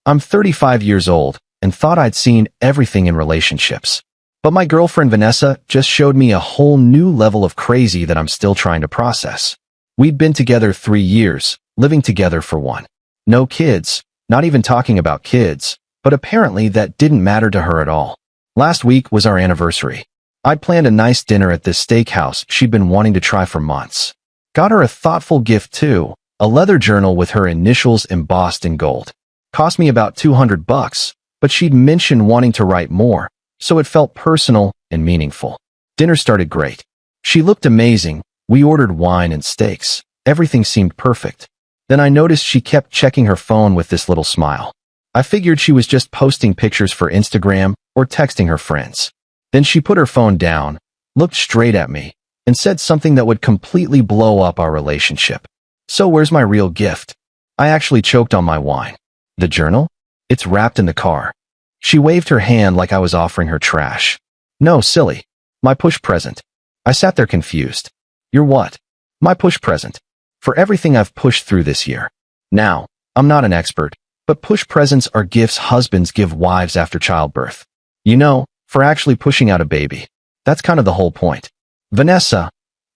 I'm 35 years old and thought I'd seen everything in relationships. But my girlfriend Vanessa just showed me a whole new level of crazy that I'm still trying to process. We'd been together 3 years, living together for 1. No kids, not even talking about kids, but apparently that didn't matter to her at all. Last week was our anniversary. I'd planned a nice dinner at this steakhouse she'd been wanting to try for months. Got her a thoughtful gift too, a leather journal with her initials embossed in gold. Cost me about $200, but she'd mentioned wanting to write more, so it felt personal and meaningful. Dinner started great. She looked amazing. We ordered wine and steaks. Everything seemed perfect. Then I noticed she kept checking her phone with this little smile. I figured she was just posting pictures for Instagram or texting her friends. Then she put her phone down, looked straight at me, and said something that would completely blow up our relationship. So where's my real gift? I actually choked on my wine. The journal? It's wrapped in the car. She waved her hand like I was offering her trash. No, silly. My push present. I sat there confused. You're what? My push present. For everything I've pushed through this year. Now, I'm not an expert, but push presents are gifts husbands give wives after childbirth. You know, for actually pushing out a baby. That's kind of the whole point. Vanessa,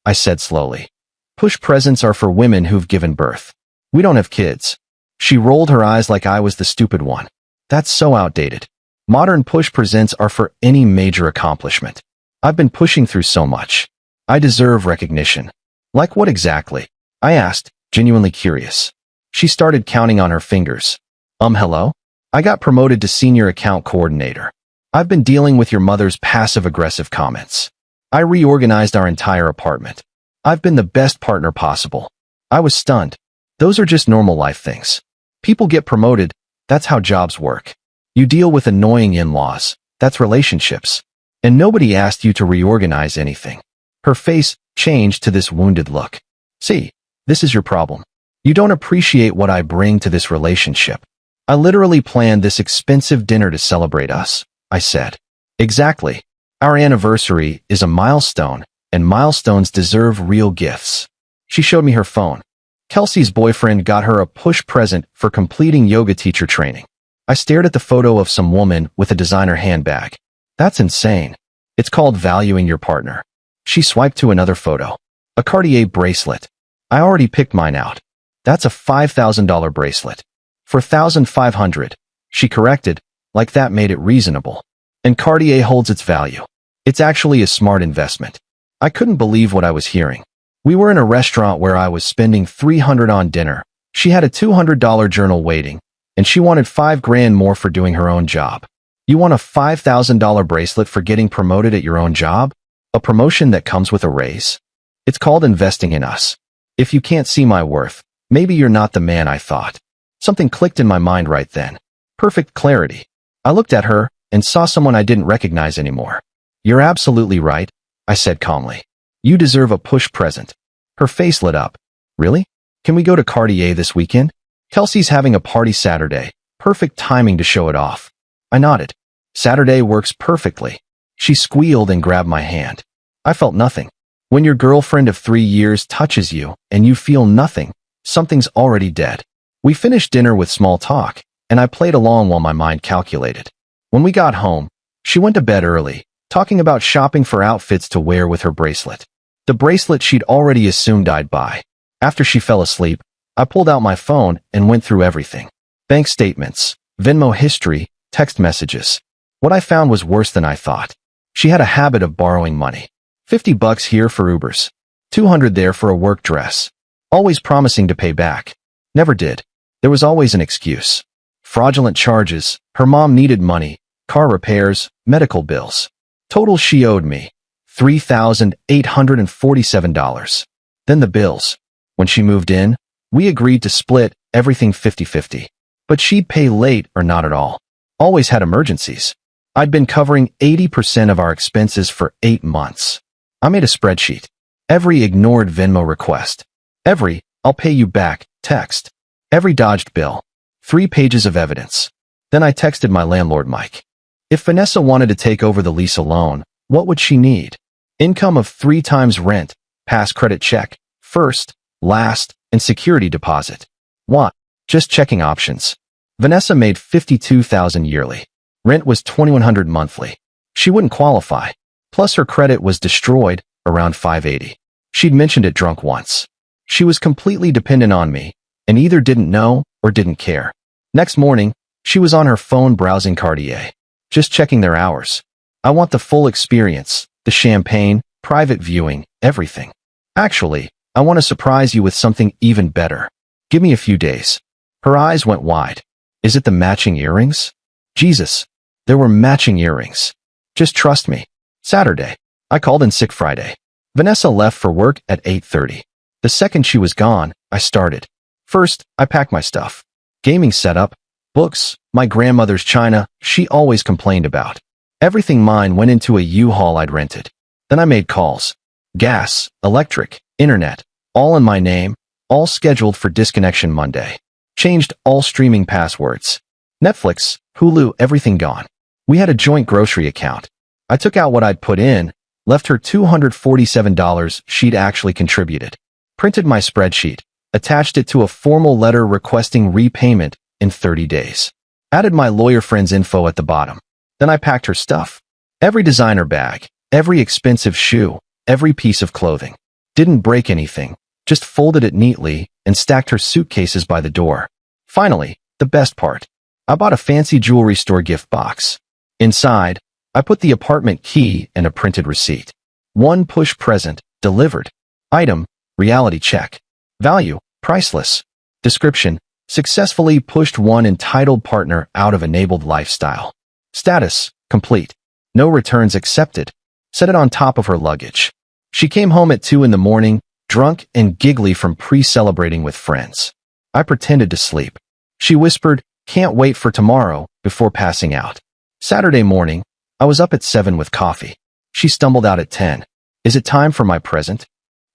I said slowly. Push presents are for women who've given birth. We don't have kids. She rolled her eyes like I was the stupid one. That's so outdated. Modern push presents are for any major accomplishment. I've been pushing through so much. I deserve recognition. Like what exactly? I asked, genuinely curious. She started counting on her fingers. Hello? I got promoted to senior account coordinator. I've been dealing with your mother's passive-aggressive comments. I reorganized our entire apartment. I've been the best partner possible. I was stunned. Those are just normal life things. People get promoted. That's how jobs work. You deal with annoying in-laws. That's relationships. And nobody asked you to reorganize anything. Her face changed to this wounded look. See, this is your problem. You don't appreciate what I bring to this relationship. I literally planned this expensive dinner to celebrate us, I said. Exactly. Our anniversary is a milestone, and milestones deserve real gifts. She showed me her phone. Kelsey's boyfriend got her a push present for completing yoga teacher training. I stared at the photo of some woman with a designer handbag. That's insane. It's called valuing your partner. She swiped to another photo. A Cartier bracelet. I already picked mine out. That's a $5,000 bracelet. For $1,500, she corrected, like that made it reasonable. And Cartier holds its value. It's actually a smart investment. I couldn't believe what I was hearing. We were in a restaurant where I was spending $300 on dinner. She had a $200 journal waiting, and she wanted $5,000 more for doing her own job. You want a $5,000 bracelet for getting promoted at your own job? A promotion that comes with a raise? It's called investing in us. If you can't see my worth, maybe you're not the man I thought. Something clicked in my mind right then. Perfect clarity. I looked at her and saw someone I didn't recognize anymore. You're absolutely right, I said calmly. You deserve a push present. Her face lit up. Really? Can we go to Cartier this weekend? Kelsey's having a party Saturday. Perfect timing to show it off. I nodded. Saturday works perfectly. She squealed and grabbed my hand. I felt nothing. When your girlfriend of 3 years touches you and you feel nothing, something's already dead. We finished dinner with small talk, and I played along while my mind calculated. When we got home, she went to bed early, talking about shopping for outfits to wear with her bracelet. The bracelet she'd already assumed I'd buy. After she fell asleep, I pulled out my phone and went through everything. Bank statements, Venmo history, text messages. What I found was worse than I thought. She had a habit of borrowing money. $50 here for Ubers. $200 there for a work dress. Always promising to pay back. Never did. There was always an excuse. Fraudulent charges, her mom needed money, car repairs, medical bills. Total she owed me, $3,847. Then the bills. When she moved in, we agreed to split everything 50-50. But she'd pay late or not at all. Always had emergencies. I'd been covering 80% of our expenses for 8 months. I made a spreadsheet. Every ignored Venmo request. Every, I'll pay you back, text. Every dodged bill. 3 pages of evidence. Then I texted my landlord Mike. If Vanessa wanted to take over the lease alone, what would she need? Income of 3 times rent, pass credit check, first, last, and security deposit. What? Just checking options. Vanessa made $52,000 yearly. Rent was $2,100 monthly. She wouldn't qualify. Plus her credit was destroyed, around 580. She'd mentioned it drunk once. She was completely dependent on me, and either didn't know or didn't care. Next morning, she was on her phone browsing Cartier. Just checking their hours. I want the full experience, the champagne, private viewing, everything. Actually, I want to surprise you with something even better. Give me a few days. Her eyes went wide. Is it the matching earrings? Jesus, there were matching earrings. Just trust me. Saturday. I called in sick Friday. Vanessa left for work at 8:30. The second she was gone, I started. First, I packed my stuff. Gaming setup, books, my grandmother's china, she always complained about. Everything mine went into a U-Haul I'd rented. Then I made calls. Gas, electric, internet, all in my name, all scheduled for disconnection Monday. Changed all streaming passwords. Netflix, Hulu, everything gone. We had a joint grocery account. I took out what I'd put in, left her $247 she'd actually contributed. Printed my spreadsheet, attached it to a formal letter requesting repayment in 30 days. Added my lawyer friend's info at the bottom. Then I packed her stuff. Every designer bag, every expensive shoe, every piece of clothing. Didn't break anything, just folded it neatly and stacked her suitcases by the door. Finally, the best part. I bought a fancy jewelry store gift box. Inside, I put the apartment key and a printed receipt. One push present, delivered. Item, reality check. Value, priceless. Description, successfully pushed one entitled partner out of enabled lifestyle. Status, complete. No returns accepted. Set it on top of her luggage. She came home at 2 in the morning, drunk and giggly from pre-celebrating with friends. I pretended to sleep. She whispered, "Can't wait for tomorrow," before passing out. Saturday morning, I was up at 7 with coffee. She stumbled out at 10. "Is it time for my present?"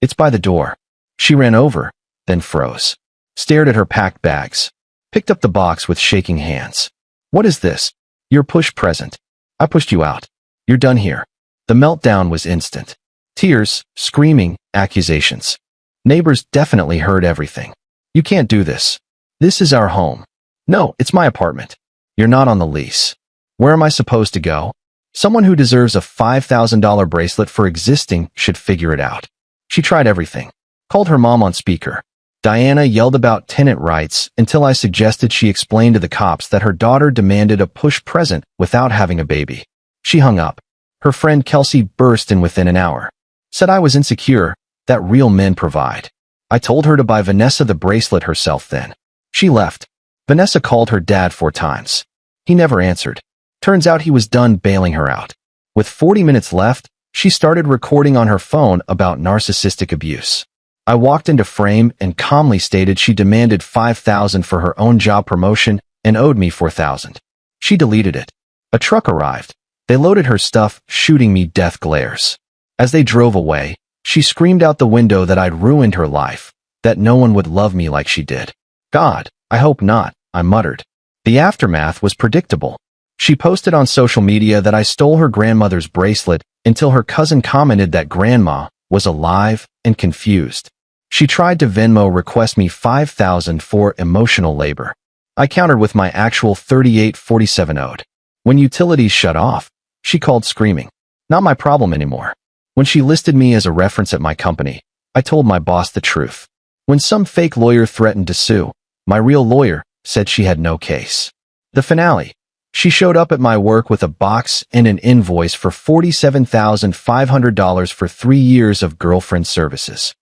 "It's by the door." She ran over, then froze. Stared at her packed bags. Picked up the box with shaking hands. "What is this?" "Your push present. I pushed you out. You're done here." The meltdown was instant. Tears, screaming, accusations. Neighbors definitely heard everything. "You can't do this. This is our home." "No, it's my apartment." "You're not on the lease." "Where am I supposed to go?" Someone who deserves a $5,000 bracelet for existing should figure it out. She tried everything. Called her mom on speaker. Diana yelled about tenant rights until I suggested she explain to the cops that her daughter demanded a push present without having a baby. She hung up. Her friend Kelsey burst in within an hour. Said I was insecure, that real men provide. I told her to buy Vanessa the bracelet herself then. She left. Vanessa called her dad 4 times. He never answered. Turns out he was done bailing her out. With 40 minutes left, she started recording on her phone about narcissistic abuse. I walked into frame and calmly stated she demanded $5,000 for her own job promotion and owed me $4,000. She deleted it. A truck arrived. They loaded her stuff, shooting me death glares. As they drove away, she screamed out the window that I'd ruined her life, that no one would love me like she did. "God, I hope not," I muttered. The aftermath was predictable. She posted on social media that I stole her grandmother's bracelet until her cousin commented that grandma was alive and confused. She tried to Venmo request me $5,000 for emotional labor. I countered with my actual $38.47 owed. When utilities shut off, she called screaming. Not my problem anymore. When she listed me as a reference at my company, I told my boss the truth. When some fake lawyer threatened to sue, my real lawyer said she had no case. The finale. She showed up at my work with a box and an invoice for $47,500 for 3 years of girlfriend services.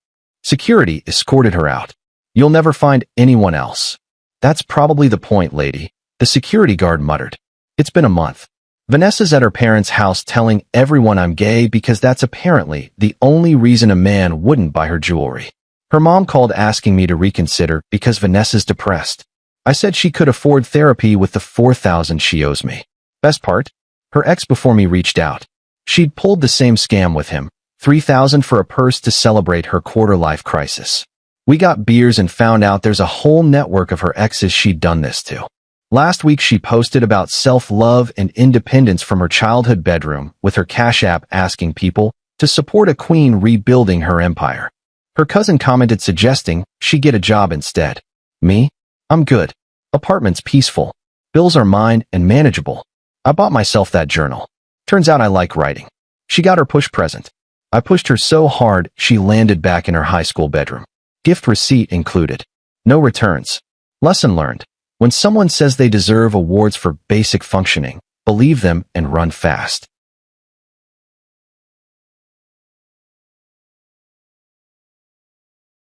Security escorted her out. "You'll never find anyone else." "That's probably the point, lady," the security guard muttered. It's been a month. Vanessa's at her parents' house telling everyone I'm gay because that's apparently the only reason a man wouldn't buy her jewelry. Her mom called asking me to reconsider because Vanessa's depressed. I said she could afford therapy with the $4,000 she owes me. Best part? Her ex before me reached out. She'd pulled the same scam with him, $3,000 for a purse to celebrate her quarter-life crisis. We got beers and found out there's a whole network of her exes she'd done this to. Last week she posted about self-love and independence from her childhood bedroom with her Cash App asking people to support a queen rebuilding her empire. Her cousin commented suggesting she get a job instead. Me? I'm good. Apartment's peaceful. Bills are mine and manageable. I bought myself that journal. Turns out I like writing. She got her push present. I pushed her so hard she landed back in her high school bedroom. Gift receipt included. No returns. Lesson learned. When someone says they deserve awards for basic functioning, believe them and run fast.